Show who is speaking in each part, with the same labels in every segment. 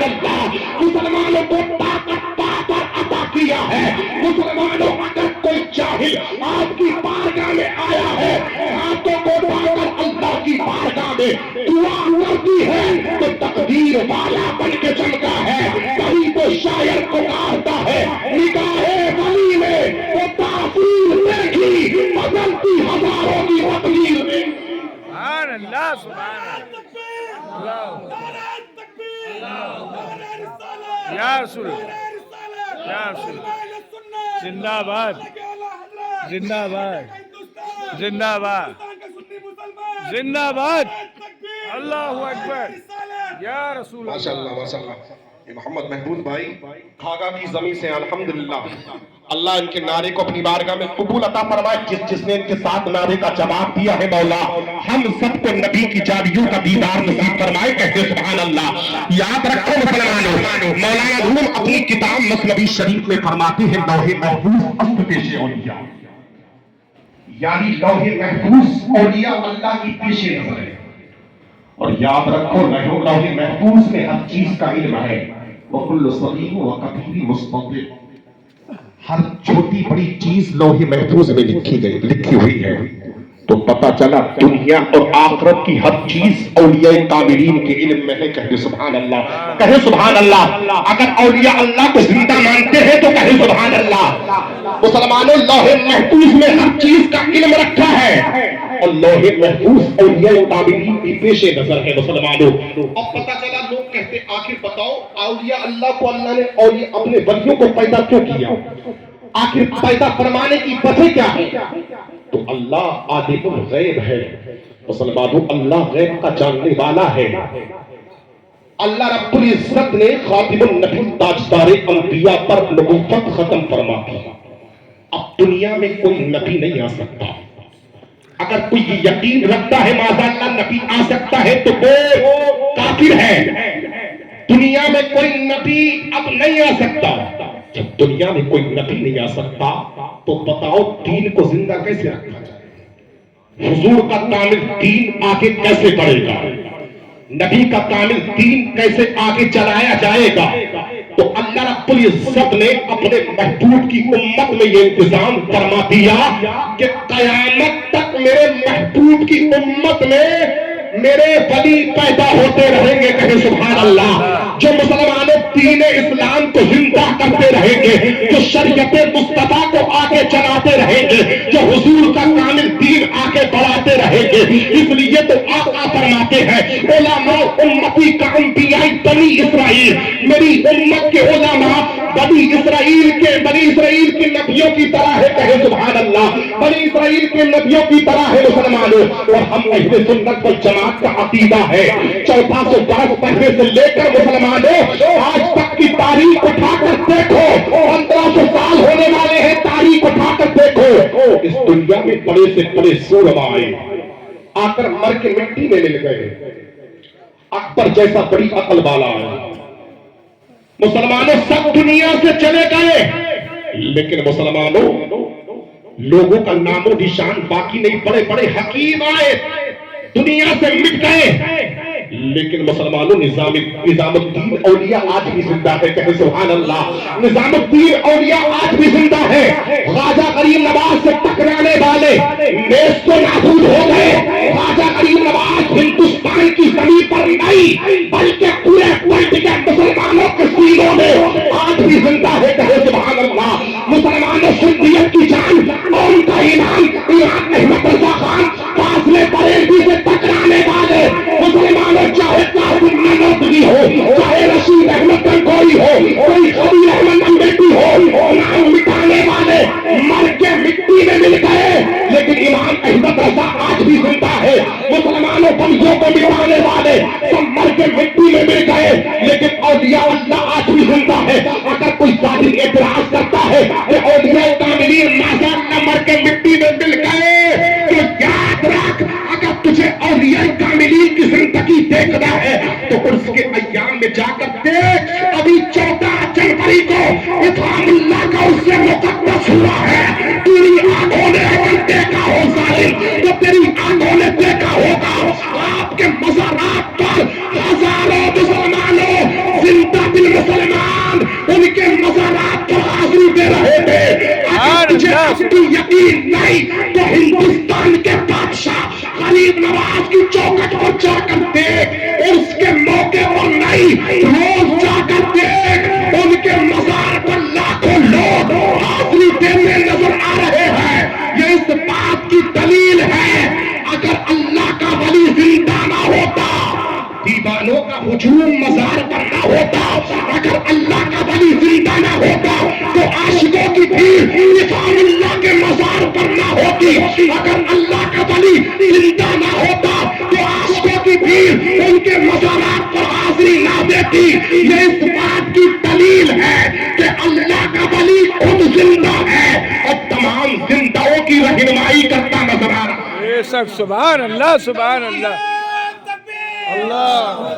Speaker 1: اللہ. مسلمانوں کو طاقت پا کر عطا کیا ہے. مسلمانوں اگر کوئی جاہل آپ کی بارگاہ میں آیا ہے, ہاتھوں کو اٹھا کر اللہ کی بارگاہ میں دعا کرتی ہے تو تقدیر والا بن کے چلتا ہے. کبھی تو شاعر کو کہتا ہے نگاہ ولی میں وہ تاثیر دیکھی بدلتی ہزاروں کی تقدیر میں.
Speaker 2: سبحان اللہ سبحان اللہ. یا رسول یا رسول. زندہ باد زندہ باد زندہ باد زندہ باد. اللہ اکبر یا رسول
Speaker 1: ماشاء اللہ ماشاء اللہ. یہ محمد محبوب بھائی کھاگا کی زمین سے الحمدللہ اللہ ان کے نعرے کو اپنی بارگاہ میں قبول عطا فرمائے. جس نے ان کے ساتھ نعرے کا جواب دیا ہے مولا ہم سب کو نبی کی جاریوں کا دیدار نصیب فرمائے. کہتے سبحان اللہ. یاد رکھو مسلمانوں, مولانا روم اپنی کتاب مثنوی شریف میں فرماتے ہیں لوح محفوظ اصل پیش اولیاء, یعنی لوح محفوظ اولیاء اللہ کی پیش نظر ہے. اور یاد رکھو لوح محفوظ میں ہر چیز کا علم ہے. وَكُلُّ صَغِيرٍ وَكَبِيرٍ مُسْتَطِرٌ. ہر چھوٹی بڑی چیز لوح محفوظ میں لکھی ہوئی ہے. تو پتہ چلا دنیا اور آخرت کی ہر چیز اولیاء کاملین کے علم میں ہے. کہے سبحان اللہ, کہے سبحان اللہ. اگر اولیاء اللہ کو زندہ مانتے ہیں تو کہے سبحان اللہ. مسلمانوں لوح محفوظ میں ہر چیز کا علم رکھا ہے اور لوح محفوظ اولیاء کاملین کی پیش نظر ہے. مسلمانوں اب پتہ چلا لوگ کہتے آخر بتاؤ اولیاء اللہ کو اللہ نے اپنے ولیوں کو پیدا کیوں کیا, آخر پیدا فرمانے کی وجہ کیا ہے؟ تو اللہ عالم الغیب ہے. مسلمانوں اللہ غیب کا جاننے والا ہے. اللہ رب العزت نے خاتم النبی تاجدار انبیاء پر نبوت ختم فرما دی. اب دنیا میں کوئی نبی نہیں آ سکتا. اگر کوئی یہ یقین رکھتا ہے معاذ اللہ نبی آ سکتا ہے تو وہ کافر ہے. دنیا میں کوئی نبی اب نہیں آ سکتا. جب دنیا میں کوئی نبی نہیں آ سکتا تو بتاؤ دین کو زندہ کیسے رکھا جائے؟ حضور کا کامل دین آگے کیسے بڑھے گا؟ نبی کا کامل دین کیسے آگے چلایا جائے گا؟ تو اللہ رب العزت نے اپنے محبوب کی امت میں یہ انتظام فرما دیا کہ قیامت تک میرے محبوب کی امت میں میرے ولی پیدا ہوتے رہیں گے. کہے سبحان اللہ. جو مسلمانوں دین اسلام کو زندہ کرتے رہیں گے, جو شریعت مصطفیٰ کو آگے چلاتے رہیں گے, جو حضور کا کامل دین آگے بڑھاتے رہیں گے. اس لیے تو آقا فرماتے ہیں علماء امتی کا انبیاء بنی اسرائیل. میری امت کے علماء بنی اسرائیل کے نبیوں کی طرح ہے. کہے سبحان اللہ. بنی اسرائیل کے نبیوں کی طرح ہے مسلمانوں. اور ہم اہل سنت والجماعت کا عقیدہ ہے 1400 برس پہلے سے لے کر مسلمانوں آج تک کی تاریخ اٹھا کر دیکھو, 1500 سال ہونے والے ہیں. تاریخ اٹھا کر دیکھو, اس دنیا میں بڑے سے بڑے سورما آئے آ کر مر کے مٹی میں مل گئے. اکبر جیسا بڑی عقل والا ہے. مسلمانوں سب دنیا سے چلے گئے, لیکن مسلمانوں لوگوں کا نام و نشان باقی نہیں. بڑے بڑے حکیم آئے دنیا سے مٹ گئے, لیکن مسلمانوں نظام الدین اولیاء آج بھی زندہ ہے. کہے سبحان اللہ. نظام الدین اولیاء آج بھی زندہ ہے. خواجہ غریب نواز سے ٹکرانے والے نیست و نابود ہو گئے. خواجہ غریب نواز ہندوستان کی زمین پر نہیں بلکہ پورے ورلڈ کے مسلمانوں کے سینوں میں آج بھی زندہ ہے. کہے سبحان اللہ. مسلمانوں سنیت کی جان اور ان کا ایمان امام احمد رضا خان فاضل بریلوی سے ٹکرانے والے مسلمانوں چاہے قاسم نانوتوی ہو, چاہے رشید احمد گنگوئی ہو, کوئی خلیل احمد امبیڈی ہو, نام مٹانے والے مر کے مٹی میں مل گئے, لیکن امام احمد رضا آج بھی زندہ ہے. مسلمانوں بمبوں کو مٹانے والے سب مر کے مٹی میں مل گئے, لیکن اولیاء اللہ آج بھی زندہ ہے. اگر کوئی ظالم اعتراض کرتا ہے کہ اولیاء کاملین ماذا اللہ مر کے مٹی میں مل گئے, تو یاد رکھ اگر تجھے اولیاء کاملین کی زندگی دیکھنا ہے تو عرس کے ایام میں جا کر دیکھ. ابھی 14 جنوری کو اتحام اللہ کا اس سے مقدس ہوا ہے. تیری آنکھوں نے اگر دیکھا ہو ظالم تو تیری آنکھوں نے دیکھا ہوگا آپ کے مزارات پر ہزاروں مسلمانوں زندہ کی یقین نہیں تو ہندوستان کے بادشاہ غریب نواز کی چوکٹ پر جا کر دیکھ، اس کے موقع پر نہیں، روز جا کر دیکھ، ان کے مزار پر لاکھوں لوگ حاضری دیتے نظر آ رہے ہیں۔ یہ اس بات کی دلیل ہے اگر اللہ کا ولی زندہ نہ ہوتا، دیوانوں کا ہجوم مزار پر نہ ہوتا، اگر اللہ کا ولی زندہ نہ ہوتا تو عاشقوں کی بھیڑ نظام اللہ کے مزار پر نہ ہوتی، اگر اللہ کا ولی زندہ نہ ہوتا تو عاشقوں کی بھیڑ ان کے مزارات پر حاضری نہ دیتی۔ یہ اس بات کی دلیل ہے کہ اللہ کا ولی خود زندہ ہے اور تمام زندوں کی رہنمائی کرتا نظر آ رہا ہے۔
Speaker 2: بے شک، سبحان اللہ، سبحان اللہ، اللہ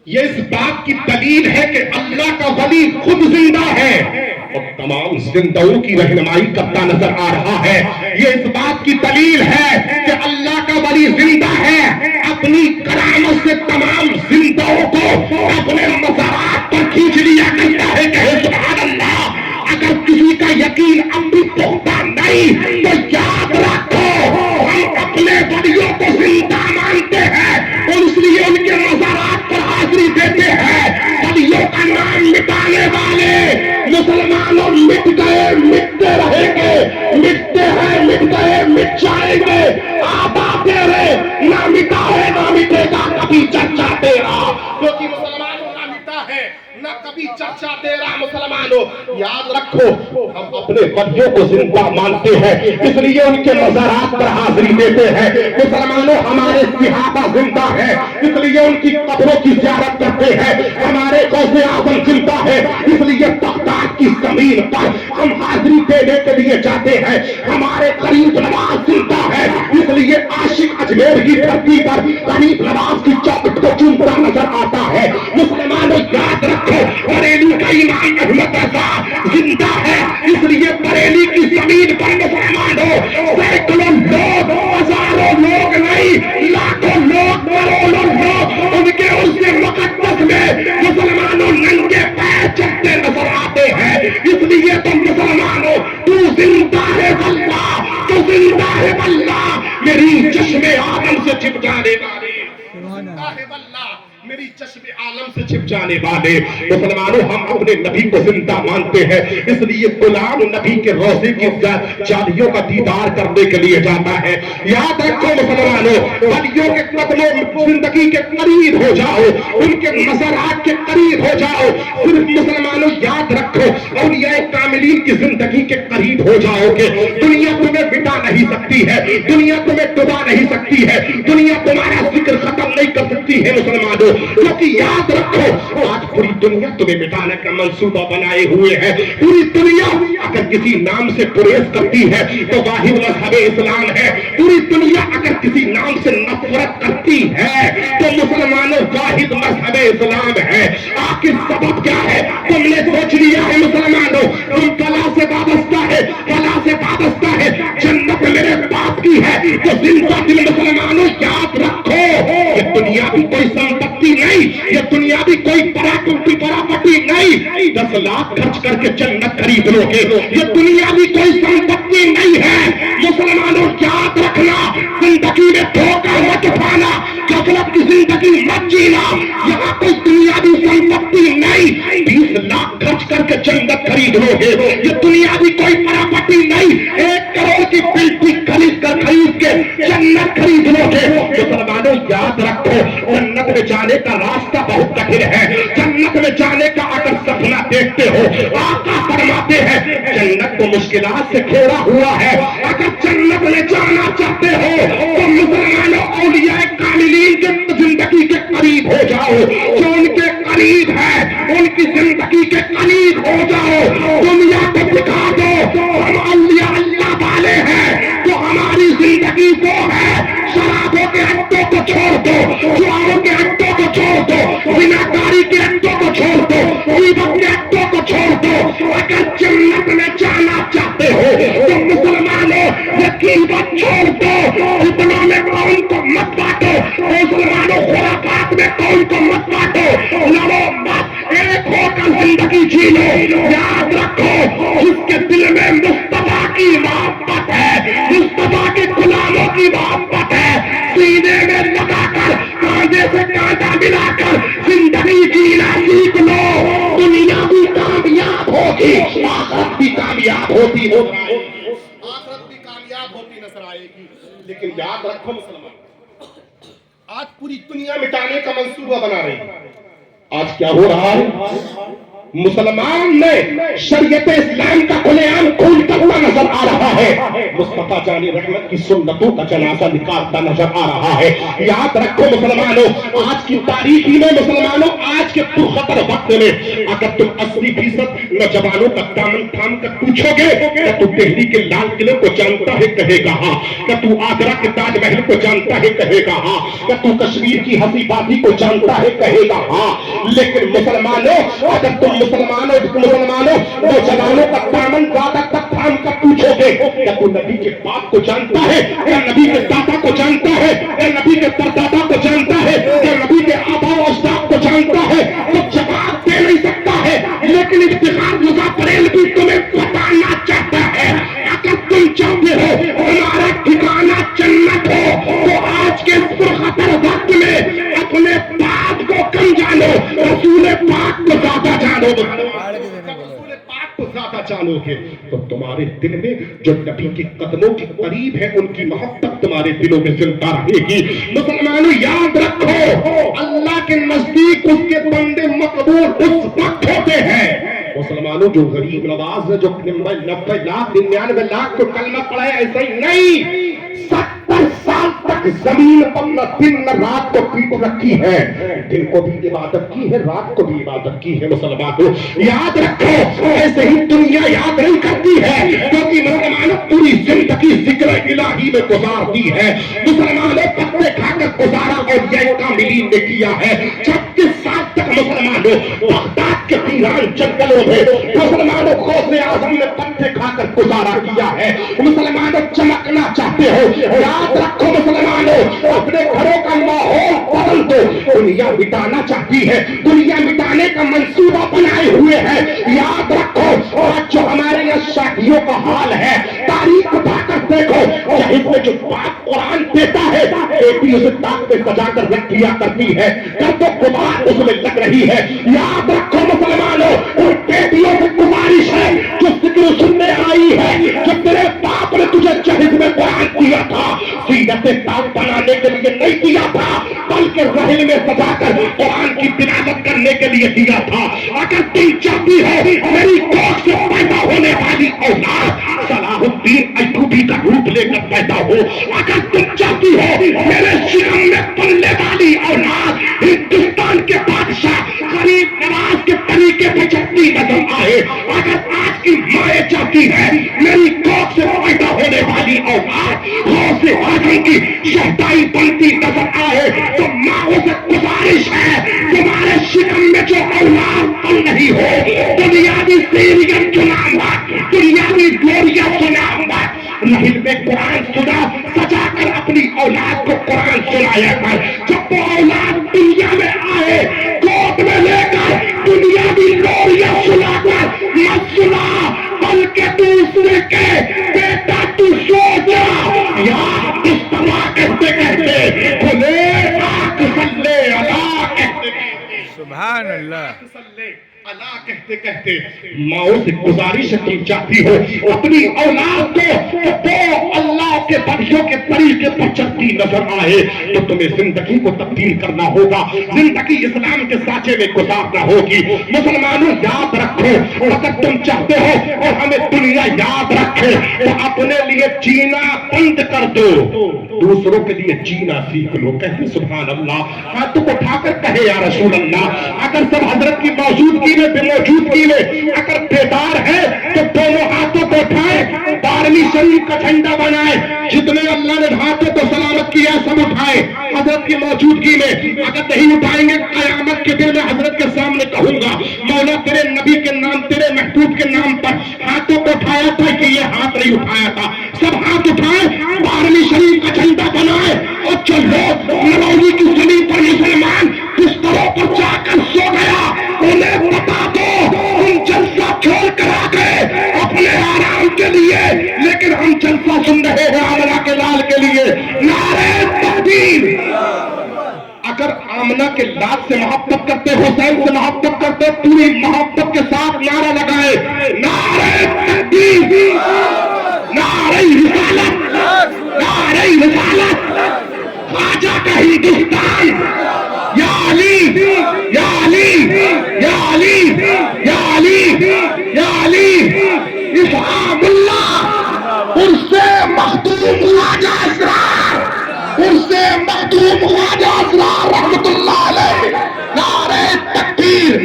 Speaker 1: یہ اس بات کی دلیل ہے کہ اللہ کا ولی خود زندہ ہے اور تمام زندوں کی رہنمائی کرتا نظر آ رہا ہے۔ یہ اس بات کی دلیل ہے کہ اللہ کا ولی زندہ ہے، اپنی کرامت سے تمام زندوں کو اپنے مزارات پر کھینچ لیا کرتا ہے۔ کہے سبحان اللہ۔ اگر کسی کا یقین اب بھی پختہ نہیں تو یاد رکھو ہم اپنے ولیوں کو زندہ مانتے ہیں اور اس لیے ان کے مزارات پر حاضری دیتے ہیں۔ ولیوں کا نام مٹانے والے مسلمانوں مٹ گئے، مٹتے رہیں گے، مٹتے ہیں، مٹ گئے، مٹ جائیں گے۔ آپ آتے رہے، نہ مٹا ہے نہ مٹے گا کبھی چرچا تیرا، کیونکہ مسلمانوں نہ مٹا ہے نہ کبھی چرچا تیرا۔ مسلمانوں یاد رکھو ہم اپنے ولیوں کو زندہ مانتے ہیں اس لیے ان کے مزارات پر حاضری دیتے ہیں۔ مسلمانوں ہمارے صحابہ زندہ ہیں اس لیے ان کی قبروں کی زیارت کرتے ہیں۔ ہمارے غوث اعظم زندہ ہے اس لیے بغداد کی زمین پر ہم حاضری دینے کے لیے جاتے ہیں۔ ہمارے غریب نواز زندہ ہے اس لیے عاشق اجمیر کی دھرتی پر غریب نواز کی چوکٹ کو چومتا نظر آتا ہے۔ مسلمانوں یاد رکھو بریلی کا امام احمد رضا زندہ ہے اس لیے بریلی کی زمین پر مسلمانوں سینکڑوں لوگ، ہزاروں لوگ نہیں، لاکھوں لوگ، کروڑوں لوگ ان کے اس مقدس میں مسلمانوں ننگے پیر چلتے نظر آتے ہیں۔ اس لیے تو مسلمانوں تو زندہ ہے واللہ، تو زندہ ہے واللہ، میری چشم آدم سے چھپ جانے والے، زندہ ہے واللہ میری چشم عالم سے چھپ جانے والے۔ مسلمانوں ہم اپنے نبی کو زندہ مانتے ہیں اس لیے غلام نبی کے روضے کی جالیوں کا دیدار کرنے کے لیے جاتا ہے۔ یاد رکھو مسلمانوں ولیوں کے قدموں زندگی کے قریب ہو جاؤ، ان کے مزارات کے قریب ہو جاؤ۔ صرف مسلمانوں یاد رکھو اولیاء کاملین کی زندگی کے قریب ہو جاؤ گے، دنیا تمہیں مٹا نہیں سکتی ہے، دنیا تمہیں ڈبا نہیں سکتی ہے، دنیا تمہارا ذکر ختم نہیں کر سکتی ہے۔ مسلمانوں کیونکہ یاد رکھو آج پوری دنیا تمہیں مٹانے کا منصوبہ بنائے ہوئے ہے۔ پوری دنیا اگر کسی نام سے پریز کرتی ہے تو واحد مذہب اسلام ہے، پوری دنیا اگر کسی نام سے نفرت کرتی ہے تو مسلمانوں واحد مذہب اسلام ہے۔ آخر سبب کیا ہے؟ تم نے سوچ لیا ہے مسلمانوں تم فلاں سے وابستہ ہے، فلاں سے وابستہ ہے، جنت میرے باپ کی ہے تو زندہ دل مسلمانوں یاد رکھو یہ دنیا بھی کوئی سمپتی نہیں، یہ دنیا بھی کوئی پراپرٹی نہیں۔ 10 لاکھ خرچ کر کے جنت خرید لو گے، یہ دنیا بھی کوئی سمپتی نہیں ہے۔ مسلمانوں یاد رکھنا زندگی میں دھوکہ مت کھانا، غفلت کی زندگی مت جینا، یہاں کوئی دنیا بھی سمپتی نہیں۔ 20 لاکھ خرچ کر کے جنت خرید لو گے، یہ دنیا بھی کوئی پراپرٹی نہیں۔ 1 کروڑ کی بلڈنگ خرید کے جنت خرید لو گے۔ مسلمانوں یاد رکھو جنت میں جانے کا راستہ بہت کٹھن ہے۔ جنت میں جانے کا اگر سپنا دیکھتے ہو آقا فرماتے ہیں جنت تو مشکلات سے گھیرا ہوا ہے، اگر جنت میں جانا چاہتے ہو تو مسلمانوں اولیاء کاملین کے زندگی کے قریب ہو جاؤ، جو ان کے قریب ہے ان کی زندگی کے قریب ہو جاؤ۔ دنیا کو دکھا دو ہم اولیاء اللہ والے ہیں تو ہماری زندگی وہ ہے۔ شرابوں کے اڈوں کو چھوڑ دو، جواروں کے اڈوں کو چھوڑ دو، زناکاری کے اڈوں کو چھوڑ دو، غیبت کے اڈوں کو چھوڑ دو۔ اگر جنت میں جانا چاہتے ہو تو مسلمانوں یہ غیبت چھوڑ دو، فتنوں میں قوم کو مت دینوں، یاد رکھو جس کے دل میں مصطفیٰ کی محبت ہے، مصطفیٰ کے غلاموں کی محبت ہے، سینے میں لگا کر کاندھے سے کانٹا ملا کر زندگی جینا سیکھ لو، دنیا بھی کامیاب ہوگی، آخرت بھی کامیاب ہوتی ہوگی، آخرت بھی کامیاب ہوتی نظر آئے گی۔ لیکن یاد رکھو مسلمان، آج پوری دنیا مٹانے کا منصوبہ بنا رہی ہے۔ آج کیا ہو رہا ہے؟ مسلمان میں شریعت اسلام کا کھلے عام کھولتا ہوا نظر آ رہا ہے، مصطفیٰ جان رحمت کی سنتوں کا جنازہ نکالتا نظر آ رہا ہے۔ یاد رکھو مسلمانوں، آج کی تاریخی میں مسلمانوں، آج کے پرخطر وقت میں اگر تم 80% نوجوانوں کا دامن تھام کر پوچھو گے کہ تو دہلی کے لال قلعے کو جانتا ہے کہے گا ہاں، کہ تو آگرہ کے تاج محل کو جانتا ہے کہے گا ہاں، کہ تو کشمیر کی حسین وادی کو جانتا ہے کہے گا ہاں۔ لیکن مسلمانوں، اگر تم مسلمانوں نوجوانوں کا دامن زیادہ تک تھام کر پوچھو گے کیا تو نبی کے باپ کو جانتا ہے، یا نبی کے دادا کو جانتا ہے، یا نبی کے پردادا کو جانتا ہے، یا نبی کے آبا و اجداد کو جانتا ہے، تو جواب دے نہیں سکتا ہے۔ لیکن افتخار رضا پریل بھی تمہیں بتانا چاہتا ہے، اگر تم چاہتے ہو ہمارا ٹھکانہ جنت ہو تو آج کے پرخطر وقت میں اپنے باپ کو کم جانو، رسول پاک کو زیادہ جانو۔ رسول پاک کو زیادہ جانو گے تو تمہارے دل میں جو نبی کے قدموں کے قریب ہے ان کی محبت تمہارے دلوں میں زندہ رہے گی۔ مسلمانوں یاد رکھو، اللہ کے نزدیک اس کے بندے مقبول اس وقت ہوتے ہیں۔ مسلمانوں جو غریب نواز ہے، جو 90 لاکھ 99 لاکھ کو کلمہ پڑھے، ایسا ہی نہیں، 70 سال تک زمین پر نہ دن نہ رات کو پیٹ رکھی ہے، دن کو بھی عبادت کی ہے، رات کو بھی عبادت کی ہے۔ مسلمانوں یاد رکھو، ایسے ہی دنیا یاد نہیں کرتی ہے، کیونکہ مسلمانوں پوری زندگی ذکر الہی میں گزارتی ہے۔ مسلمانوں پتے کھا کر گزارا اور یہ کاملین نے کیا ہے۔ 36 سال تک مسلمانوں بغداد کے ویران جنگلوں میں، مسلمانوں غوث اعظم نے پتے کھا کر گزارا کیا ہے۔ مسلمانوں چمکنا چاہتے ہو، یاد رکھو مسلمانوں، اپنے گھروں کا ماحول بدل دو۔ دنیا مٹانا چاہتی ہے، دنیا مٹانے کا منصوبہ بنائے ہوئے ہے۔ یاد رکھو، آج جو ہمارے یہاں شادیوں کا حال ہے، تاریخ اٹھا کر دیکھو، جہیز میں جو پاک قرآن دیتا ہے، بیٹی اسے تاک پہ سجا کر رکھ دیا کرتی ہے، گرد و غبار اس میں لگ رہی ہے۔ یاد رکھو مسلمانوں، ان بیٹیوں سے گزارش ہے جو ذکر سننے آئی ہے، جو تیرے باپ نے تجھے جہیز میں قرآن دیا تھا، سیرت تاج بنانے کے لیے نہیں دیا تھا، بلکہ رحل میں سجا کر قرآن کی تلاوت کرنے کے لیے دیا تھا۔ اگر تم چاہتی ہو میری کوکھ سے پیدا ہونے والی اولاد صلاح الدین ایوبی کا روپ لے کر پیدا ہو، اگر تم چاہتی ہو میرے شکم میں پلنے والی اولاد ہندوستان کے بادشاہ غریب نواز کے طریقے پہ چلتی نظر آئے، اگر آج کی مائیں چاہتی ہے میری کوکھ سے پیدا ہونے والی اولاد غوث اعظم کی شہدائی بنتی نظر آئے، تو ماں سے گزارش ہے تمہارے شکم میں جو اولاد پل رہی ہو، دنیاوی سیریل چنا مت، دنیاوی گلوریا سنا مت، رحل میں قرآن سنا، سجا کر اپنی اولاد کو قرآن سنایا کر۔ جب وہ اولاد دنیا میں آئے، گود میں لے کر دنیاوی گلوریا سنا کر مت سنا، بلکہ دوسرے کے بیٹا تو سو جا، یا مصطفیٰ کہتے کہتے کھلے آنکھ صلی اللہ کہتے
Speaker 2: سبحان اللہ،
Speaker 1: اللہ کہتے کہتے ماؤں سے گزارش کی جاتی ہو اپنی اولاد کو وہ اللہ کے بندوں کے طریقے پر چلتی نظر آئے، تو تمہیں زندگی کو تبدیل کرنا ہوگا، زندگی اسلام کے سانچے میں گزارنا ہوگی۔ مسلمانوں یاد رکھو، اگر تم چاہتے ہو اور ہمیں دنیا یاد رکھے تو اپنے لیے جینا بند کر دو، دوسروں کے لیے جینا سیکھ لو۔ کہتے سبحان اللہ، ہاتھوں کو اٹھا کر کہے یا رسول اللہ۔ اگر سب حضرت کی موجودگی میں بے موجودگی میں اگر بیدار ہے تو دونوں ہاتھوں کو اٹھائے، 12ویں شریف کا جھنڈا بنائے، جتنے اللہ نے ہاتھوں کو سلامت کیا سب اٹھائے حضرت کی موجودگی میں۔ اگر نہیں اٹھائیں گے قیامت کے دن میں حضرت کے سامنے کہوں گا مولا تیرے نبی کے نام، تیرے محبوب کے نام پر ہاتھوں کو اٹھایا تھا کہ یہ ہاتھ نہیں اٹھایا تھا۔ سب ہاتھ اٹھائے، 12ویں شریف کا جھنڈا بنائے، اور چلو نوروزی کی زمین پر مسلمان بستروں پر جا کر سو گیا، انہیں بتا دو ان لیکن ہم جلسہ سن رہے ہیں آمنہ کے لال کے لیے. نعرہ تکبیر. اگر آمنہ کے لال سے محبت کرتے، حسین سے محبت کرتے، پوری محبت کے ساتھ نعرہ لگائے نعرہ تکبیر، نعرہ رسالت، نعرہ رسالت. خواجہ کا ہندوستان، یا علی یا علی یا علی یا علی یا علی. اسحاق اللہ ان سے مخدوم خواجہ اسرار، ان سے مخدوم خواجہ اسرار رحمت اللہ علیہ. نعرہ تکبیر،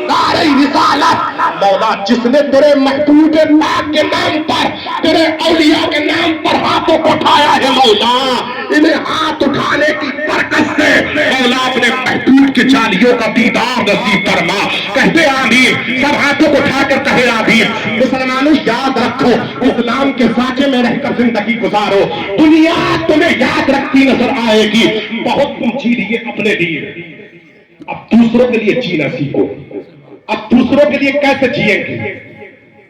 Speaker 1: نعرہ رسالت. مولا جس نے تیرے محبوب پاک کے نام پر، تیرے اولیاء کے نام پر ہاتھوں کو اٹھایا ہے مولا، انہیں ہاتھ اٹھانے کی برکت سے مولا اپنے محبوب کے جالیوں کا دیدار نصیب فرما. کہتے آمین. سب ہاتھوں کو اٹھا کر کہے آمین. مسلمانوں یاد رکھو، اسلام کے سانچے میں رہ کر زندگی گزارو، دنیا تمہیں یاد رکھتی نظر آئے گی. بہت تم جی لیے اپنے لیے، اب دوسروں کے لیے جینا سیکھو. اب دوسروں کے لیے کیسے جیئیں گے؟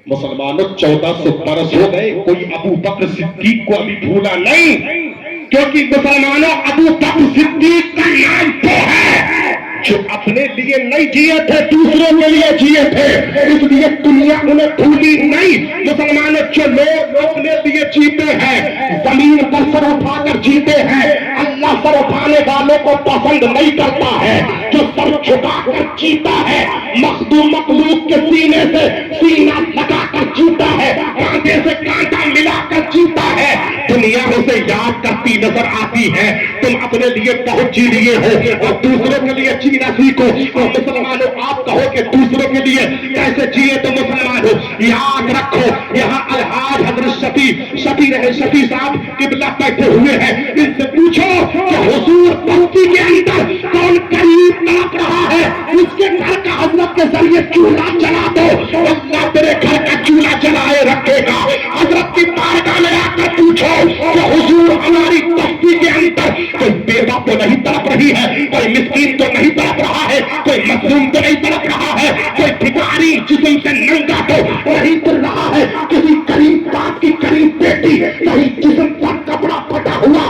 Speaker 1: مسلمانوں 1400 برس ہو گئے، کوئی ابو بکر صدیق کو ابھی بھولا نہیں، کیونکہ مسلمانوں ابو بکر صدیق کا نام تو ہے جو اپنے لیے نہیں جیے تھے، دوسروں کے لیے جیے تھے، اس لیے دنیا انہیں بھولی نہیں. مسلمانوں جو لوگ اپنے لیے جیتے ہیں، زمین پر سر اٹھا کر جیتے ہیں، اللہ سر اٹھانے والوں کو پسند نہیں کرتا ہے. جو سر جھکا کر جیتا ہے، مخدوم مخلوق کے سینے سے سینہ لگا کر جیتا ہے، کانٹے سے کانٹا ملا کر جیتا ہے، دنیا اسے یاد کرتی نظر آتی ہے. تم اپنے لیے بہت جی لیے ہو اور دوسروں کے لیے جینا سیکھو. اور مسلمانوں آپ کہو کہ دوسروں کے لیے کیسے جیے، تو مسلمانوں یاد رکھو، یہاں الحاج حضرت شفیع صاحب قبلہ بیٹھے ہوئے ہیں. ان سے پوچھو کہ حضور بستی کے اندر کون قریب تڑپ رہا ہے، اس کے گھر کا حضرت کے ذریعے چولہا جلا دو، اللہ تیرے گھر کا چولہا جلائے رکھے گا. حضرت کی بارگاہ میں آ کر پوچھو کہ حضور ہماری بستی کے اندر کوئی بیوہ تو نہیں تڑپ رہی ہے، کوئی مسکین تو نہیں تڑپ رہا ہے، کوئی مظلوم تو نہیں تڑپ رہا ہے، کوئی بھکاری جسم سے ننگا تو نہیں پھر رہا ہے، کسی غریب باپ کی غریب بیٹی کہیں جسم پر کپڑا پھٹا ہوا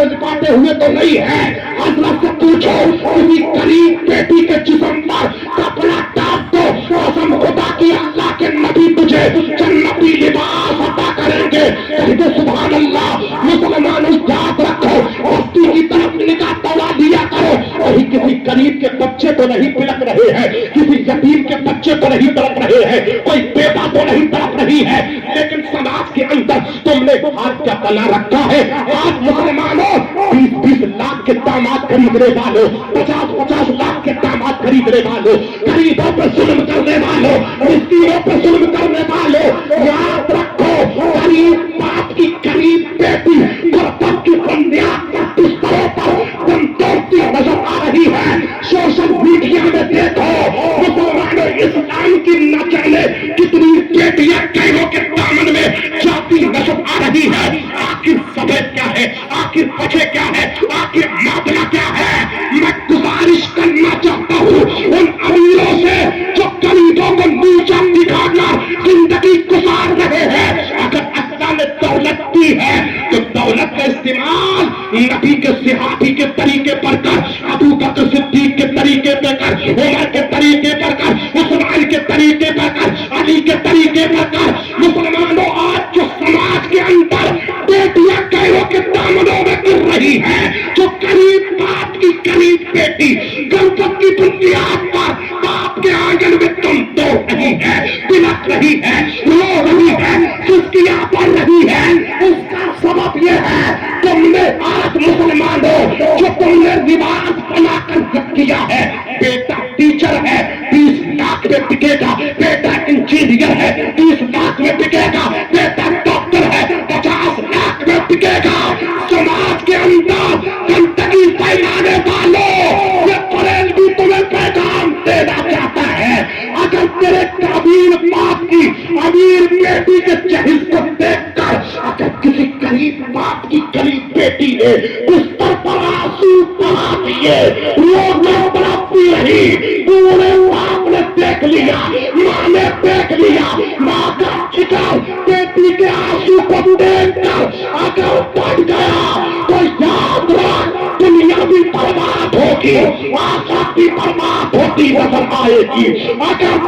Speaker 1: لپاتے ہوئے تو نہیں ہے. حضرت سے پوچھو کسی غریب بیٹی کے جسم پر کپڑا ڈال دو، قسم خدا کی اللہ کے نبی تجھے جنتی لباس عطا کریں گے. کہتے سبحان اللہ. مسلمانوں یاد رکھو، بستی کی طرف نگاہ دوڑا دیا کرو، کہیں کسی غریب کے بچے تو نہیں پلک رہے ہیں، کسی یتیم کے بچے تو نہیں تڑپ رہے ہیں، کوئی بیوہ تو نہیں تڑپ رہی ہے، لیکن سماج کے اندر تم نے آج کیا بنا رکھا ہے. آج مسلمانوں 20-20 لاکھ کے داماد خریدنے والوں، 50-50 لاکھ کے داماد خریدنے والوں، غریبوں پہ ظلم کرنے والوں، مسکینوں پہ ظلم کرنے والوں، یاد رکھو غریب باپ کی غریب بیٹی غربت کی بنیاد پر بستروں پر دم توڑتی نظر آ رہی ہے. سوشل میڈیا میں دیکھو مسلمانوں اسلام کی نہ جانے کتنی بیٹیاں قیدوں کے دامن میں جاتی نظر آ رہی ہے. آخر سبب کیا ہے، آخر وجہ کیا ہے، آخر معاملہ کیا ہے؟ میں گزارش کرنا چاہتا ہوں ان امیروں سے جو غریبوں کو نیچا دکھا کر زندگی گزار رہے ہیں. اگر اللہ نے دولت دی ہے تو دولت کا استعمال نبی کے صحابی کے طریقے پر کر، ابو بکر صدیق کے طریقے پہ کر، عمر کے طریقے پر کر، عثمان کے طریقے پر کر، علی کے طریقے پر کر. مسلمانوں آج جو سماج کے اندر بیٹیاں قیدوں کے دامنوں میں گر رہی ہیں، جو غریب باپ کی غریب بیٹی غربت کی بنیاد پر باپ کے آنگن میں دم توڑ رہی ہے، بلک رہی ہے، رو رہی ہے، سسکیاں پڑ رہی ہے، اس کا سبب یہ ہے تم نے آج مسلمانوں جو تم نے رواج بنا کر کیا ہے. بیٹا ٹیچر ہے 20 لاکھ میں بکے گا، بیٹا انجینئر ہے 20 لاکھ میں بکے گا، بیٹا ڈاکٹر ہے 50 لاکھ میں بکے گا. سماج کے اندر گندگی پھیلانے والوں یہ بریلوی تمہیں پیغام دینا چاہتا ہے. اگر تیرے امیر باپ کی امیر بیٹی کے جہیز کو دیکھ کر اگر کسی غریب باپ کی غریب بیٹی نے بستر پر آنسو بہا دیے، رونے تڑپتی رہی، پورے باپ نے دیکھ لیا، ماں نے دیکھ لیا، ماں کا جگر برباد ہوگی، آخرت بھی برباد ہوتی نظر آئے گی۔ اگر